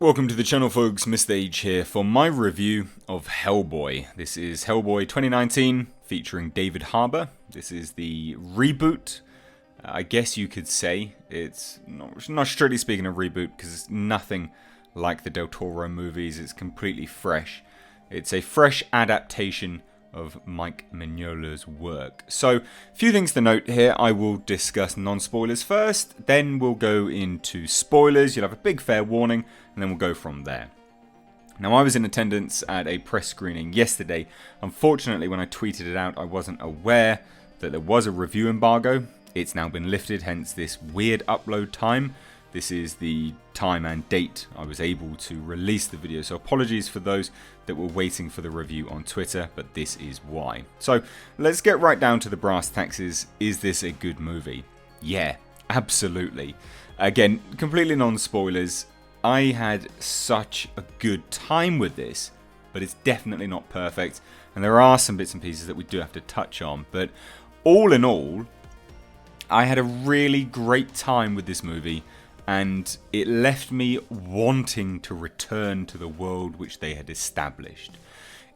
Welcome to the channel, folks. Mr. H here for my review of Hellboy. This is Hellboy 2019 featuring David Harbour. This is the reboot, I guess you could say. It's not strictly speaking a reboot because it's nothing like the Del Toro movies. It's completely fresh. It's a fresh adaptation of Mike Mignola's work. So, a few things to note here. I will discuss non-spoilers first, then we'll go into spoilers. You'll have a big fair warning, and then we'll go from there. Now, I was in attendance at a press screening yesterday. Unfortunately, when I tweeted it out, I wasn't aware that there was a review embargo. It's now been lifted, hence this weird upload time. This is the time and date I was able to release the video. So apologies for those that were waiting for the review on Twitter, but this is why. So let's get right down to the brass taxes. Is this a good movie? Yeah, absolutely. Again, completely non-spoilers. I had such a good time with this, but it's definitely not perfect. And there are some bits and pieces that we do have to touch on. But all in all, I had a really great time with this movie. And it left me wanting to return to the world which they had established.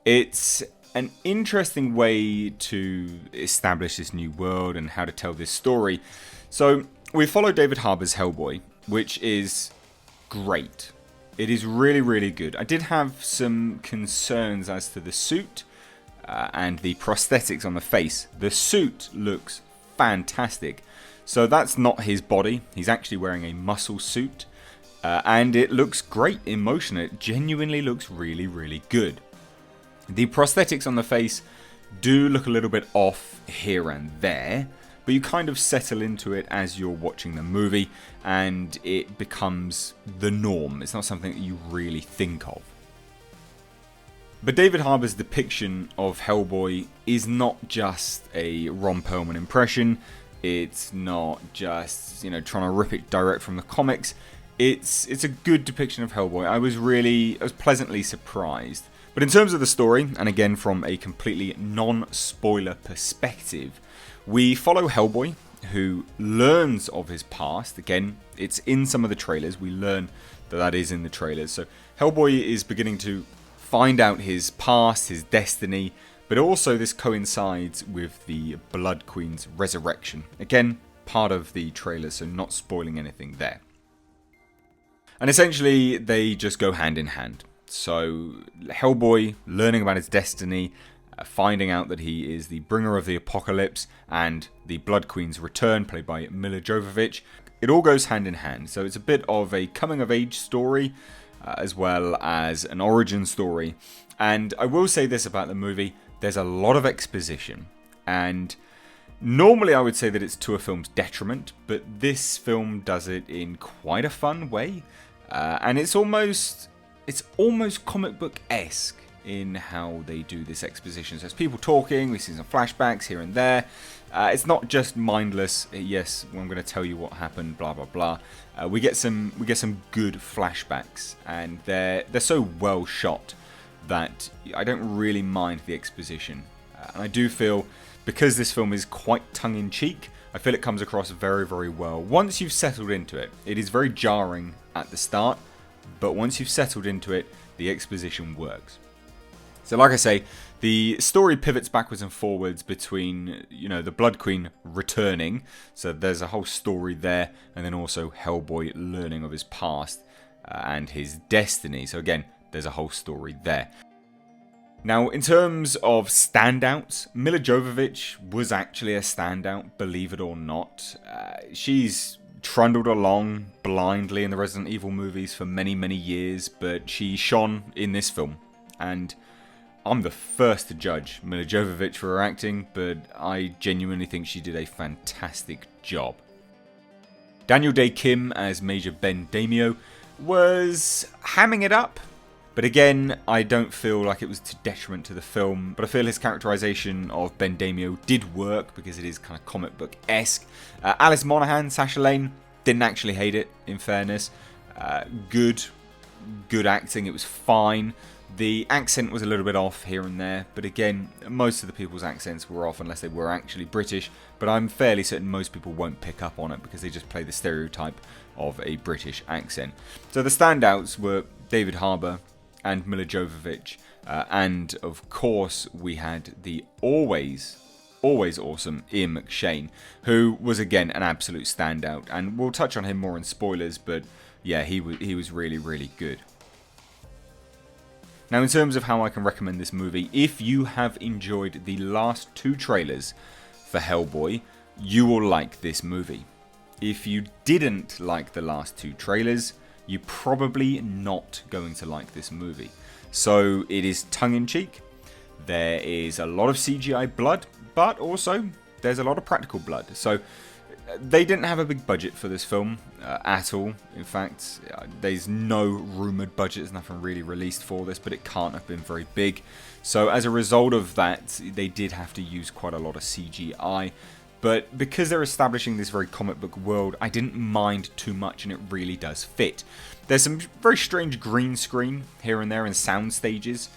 It's an interesting way to establish this new world and how to tell this story. So we follow David Harbour's Hellboy, which is great. It is really, really good. I did have some concerns as to the suit and the prosthetics on the face. The suit looks fantastic. So that's not his body. He's actually wearing a muscle suit. And it looks great in motion. It genuinely looks really, really good. The prosthetics on the face do look a little bit off here and there. But you kind of settle into it as you're watching the movie. And it becomes the norm. It's not something that you really think of. But David Harbour's depiction of Hellboy is not just a Ron Perlman impression. It's not just, trying to rip it direct from the comics. It's a good depiction of Hellboy. I was pleasantly surprised. But in terms of the story, and again from a completely non-spoiler perspective, we follow Hellboy, who learns of his past. Again, it's in some of the trailers. We learn that is in the trailers. So Hellboy is beginning to find out his past, his destiny. But also this coincides with the Blood Queen's resurrection. Again, part of the trailer, so not spoiling anything there. And essentially, they just go hand in hand. So Hellboy learning about his destiny, finding out that he is the bringer of the apocalypse, and the Blood Queen's return, played by Milla Jovovich. It all goes hand in hand. So it's a bit of a coming-of-age story, as well as an origin story. And I will say this about the movie. There's a lot of exposition, and normally I would say that it's to a film's detriment, but this film does it in quite a fun way, and it's almost comic book-esque in how they do this exposition. So it's people talking, we see some flashbacks here and there. It's not just mindless, yes, I'm going to tell you what happened, blah blah blah. We get some good flashbacks, and they're so well shot that I don't really mind the exposition. And I do feel, because this film is quite tongue-in-cheek, I feel it comes across very, very well. Once you've settled into it, it is very jarring at the start, but once you've settled into it, the exposition works. So like I say, the story pivots backwards and forwards between, the Blood Queen returning, so there's a whole story there, and then also Hellboy learning of his past and his destiny. So again, there's a whole story there. Now, in terms of standouts, Milla Jovovich was actually a standout, believe it or not. She's trundled along blindly in the Resident Evil movies for many, many years, but she shone in this film. And I'm the first to judge Milla Jovovich for her acting, but I genuinely think she did a fantastic job. Dae Kim as Major Ben Daimio was hamming it up. But again, I don't feel like it was to detriment to the film, but I feel his characterization of Ben Daimio did work because it is kind of comic book-esque. Alice Monaghan, Sasha Lane, didn't actually hate it, in fairness. Good acting, it was fine. The accent was a little bit off here and there, but again, most of the people's accents were off unless they were actually British, but I'm fairly certain most people won't pick up on it because they just play the stereotype of a British accent. So the standouts were David Harbour and Milla Jovovich, and of course we had the always awesome Ian McShane, who was again an absolute standout, and we'll touch on him more in spoilers, but yeah, he was really good. Now, in terms of how I can recommend this movie, if you have enjoyed the last 2 trailers for Hellboy, you will like this movie. If you didn't like the last 2 trailers, you're probably not going to like this movie. So it is tongue-in-cheek, there is a lot of CGI blood, but also there's a lot of practical blood. So they didn't have a big budget for this film at all. In fact, there's no rumoured budget, there's nothing really released for this, but it can't have been very big. So as a result of that, they did have to use quite a lot of CGI. But because they're establishing this very comic book world, I didn't mind too much, and it really does fit. There's some very strange green screen here and there in sound stages,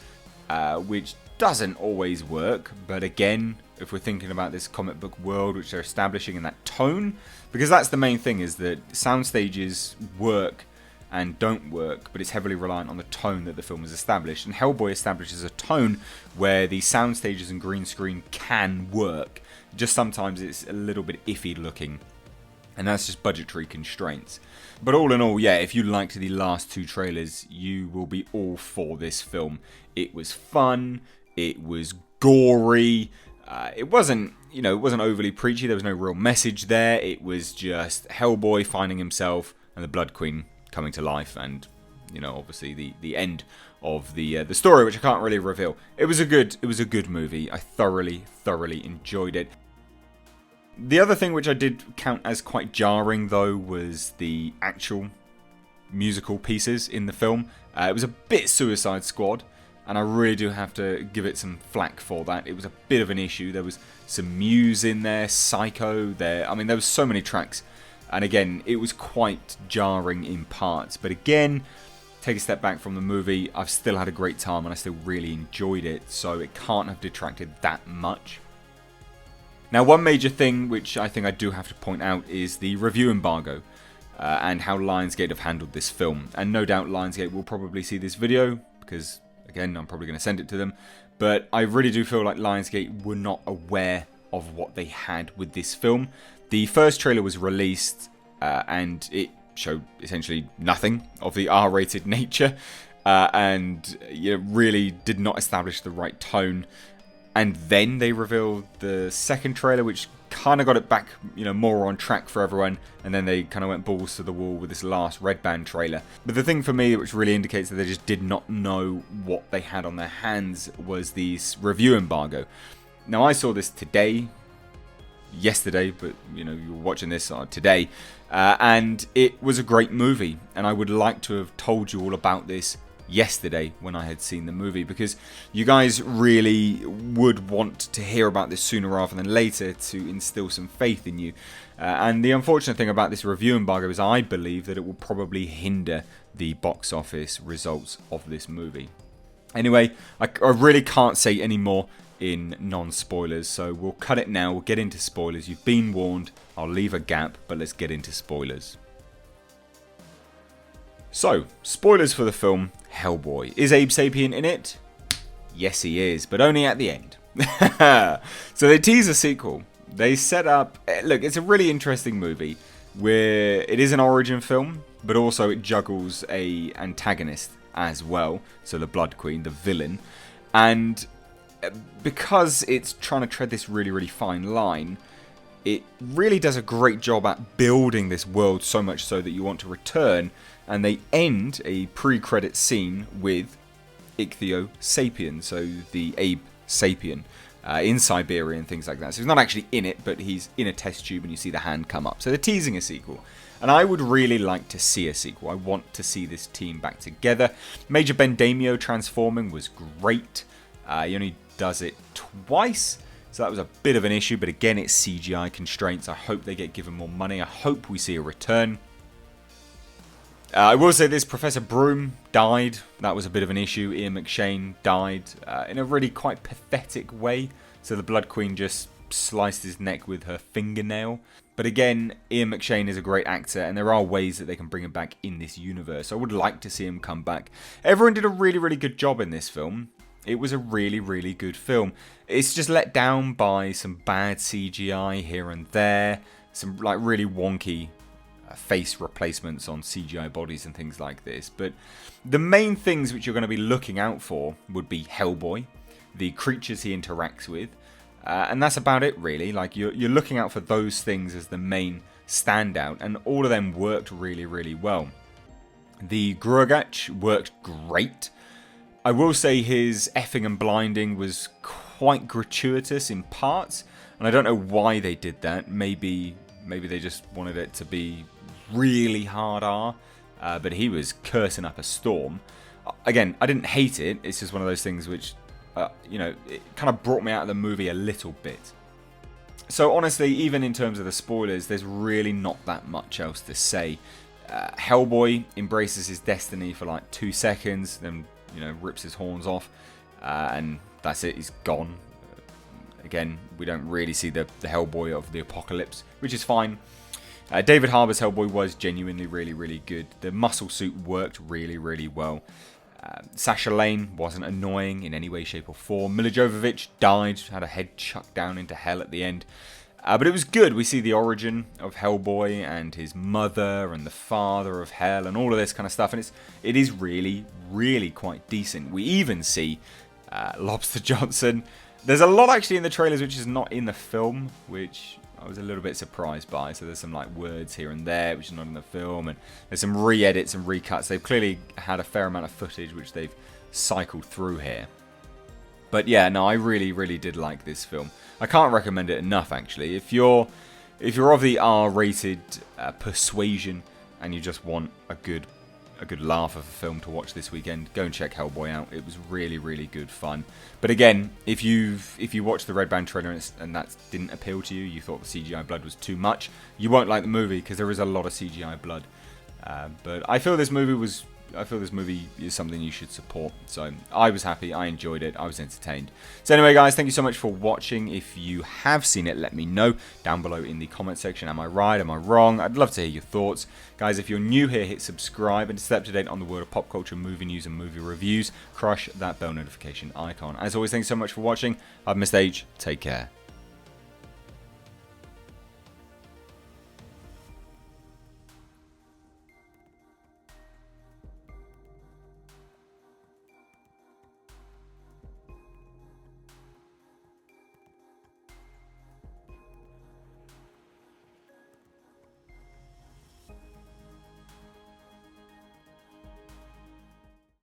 which doesn't always work, but again, if we're thinking about this comic book world which they're establishing in that tone, because that's the main thing, is that sound stages work and don't work, but it's heavily reliant on the tone that the film has established, and Hellboy establishes a tone where the sound stages and green screen can work, just sometimes it's a little bit iffy looking, and that's just budgetary constraints. But all in all, yeah, if you liked the last 2 trailers, you will be all for this film. It was fun, it was gory, it wasn't overly preachy, there was no real message there, it was just Hellboy finding himself and the Blood Queen coming to life, and obviously the end of the story, which I can't really reveal. It was a good movie. I thoroughly enjoyed it. The other thing which I did count as quite jarring, though, was the actual musical pieces in the film. It was a bit Suicide Squad, and I really do have to give it some flack for that. It was a bit of an issue. There was some Muse in there, Psycho there. I mean, there was so many tracks, and again, it was quite jarring in parts. But again, take a step back from the movie, I've still had a great time, and I still really enjoyed it, so it can't have detracted that much. Now, one major thing which I think I do have to point out is the review embargo, and how Lionsgate have handled this film. And no doubt Lionsgate will probably see this video, because again, I'm probably going to send it to them, but I really do feel like Lionsgate were not aware of what they had with this film. The first trailer was released, and it showed essentially nothing of the R-rated nature, and really did not establish the right tone. And then they revealed the second trailer, which kind of got it back, more on track for everyone. And then they kind of went balls to the wall with this last Red Band trailer. But the thing for me, which really indicates that they just did not know what they had on their hands, was this review embargo. Now, I saw this yesterday, but you're watching this today, and it was a great movie. And I would like to have told you all about this yesterday when I had seen the movie, because you guys really would want to hear about this sooner rather than later to instill some faith in you. And the unfortunate thing about this review embargo is I believe that it will probably hinder the box office results of this movie. Anyway, I really can't say any more in non-spoilers, so we'll cut it now. We'll get into spoilers. You've been warned. I'll leave a gap, but let's get into spoilers. So, spoilers for the film Hellboy. Is Abe Sapien in it? Yes, he is, but only at the end. So they tease a sequel. They set up... Look, it's a really interesting movie where it is an origin film, but also it juggles a antagonist as well. So the Blood Queen, the villain. And because it's trying to tread this really fine line, it really does a great job at building this world so much so that you want to return. And they end a pre-credit scene with Ichthyo Sapien, so the Abe Sapien, in Siberia and things like that. So he's not actually in it, but he's in a test tube and you see the hand come up. So they're teasing a sequel. And I would really like to see a sequel. I want to see this team back together. Major Bendamio transforming was great. He only does it twice. So that was a bit of an issue, but again, it's CGI constraints. I hope they get given more money. I hope we see a return. I will say this, Professor Broom died. That was a bit of an issue. Ian McShane died in a really quite pathetic way. So the Blood Queen just sliced his neck with her fingernail. But again, Ian McShane is a great actor, and there are ways that they can bring him back in this universe. I would like to see him come back. Everyone did a really, really good job in this film. It was a really, really good film. It's just let down by some bad CGI here and there. Some like really wonky face replacements on CGI bodies and things like this. But the main things which you're going to be looking out for would be Hellboy, the creatures he interacts with, and that's about it really. Like you're looking out for those things as the main standout, and all of them worked really, really well. The Grugach worked great. I will say his effing and blinding was quite gratuitous in parts, and I don't know why they did that. Maybe they just wanted it to be really hard R, but he was cursing up a storm. Again, I didn't hate it. It's just one of those things which, it kind of brought me out of the movie a little bit. So honestly, even in terms of the spoilers, there's really not that much else to say. Hellboy embraces his destiny for like 2 seconds, then rips his horns off, and that's it. He's gone. Again, we don't really see the Hellboy of the apocalypse, which is fine. David Harbour's Hellboy was genuinely really, really good. The muscle suit worked really, really well. Sasha Lane wasn't annoying in any way, shape or form. Milla Jovovich died, had a head chucked down into hell at the end. But it was good. We see the origin of Hellboy and his mother and the father of hell and all of this kind of stuff. And it is really, really quite decent. We even see Lobster Johnson. There's a lot actually in the trailers which is not in the film, which I was a little bit surprised by. So there's some like words here and there which is not in the film, and there's some re-edits and recuts. They've clearly had a fair amount of footage which they've cycled through here. But yeah, no, I really, really did like this film. I can't recommend it enough, actually. If you're of the R-rated persuasion and you just want a good laugh of a film to watch this weekend, go and check Hellboy out. It was really, really good fun. But again, if you watched the Red Band trailer and that didn't appeal to you, you thought the CGI blood was too much, you won't like the movie because there is a lot of CGI blood. But I feel this movie is something you should support. So I was happy, I enjoyed it, I was entertained. So anyway guys, thank you so much for watching. If you have seen it, let me know down below in the comment section. Am I right? Am I wrong? I'd love to hear your thoughts. Guys, if you're new here, hit subscribe and stay up to date on the world of pop culture, movie news and movie reviews. Crush that bell notification icon. As always, thanks so much for watching. I've Mr. H. Take care.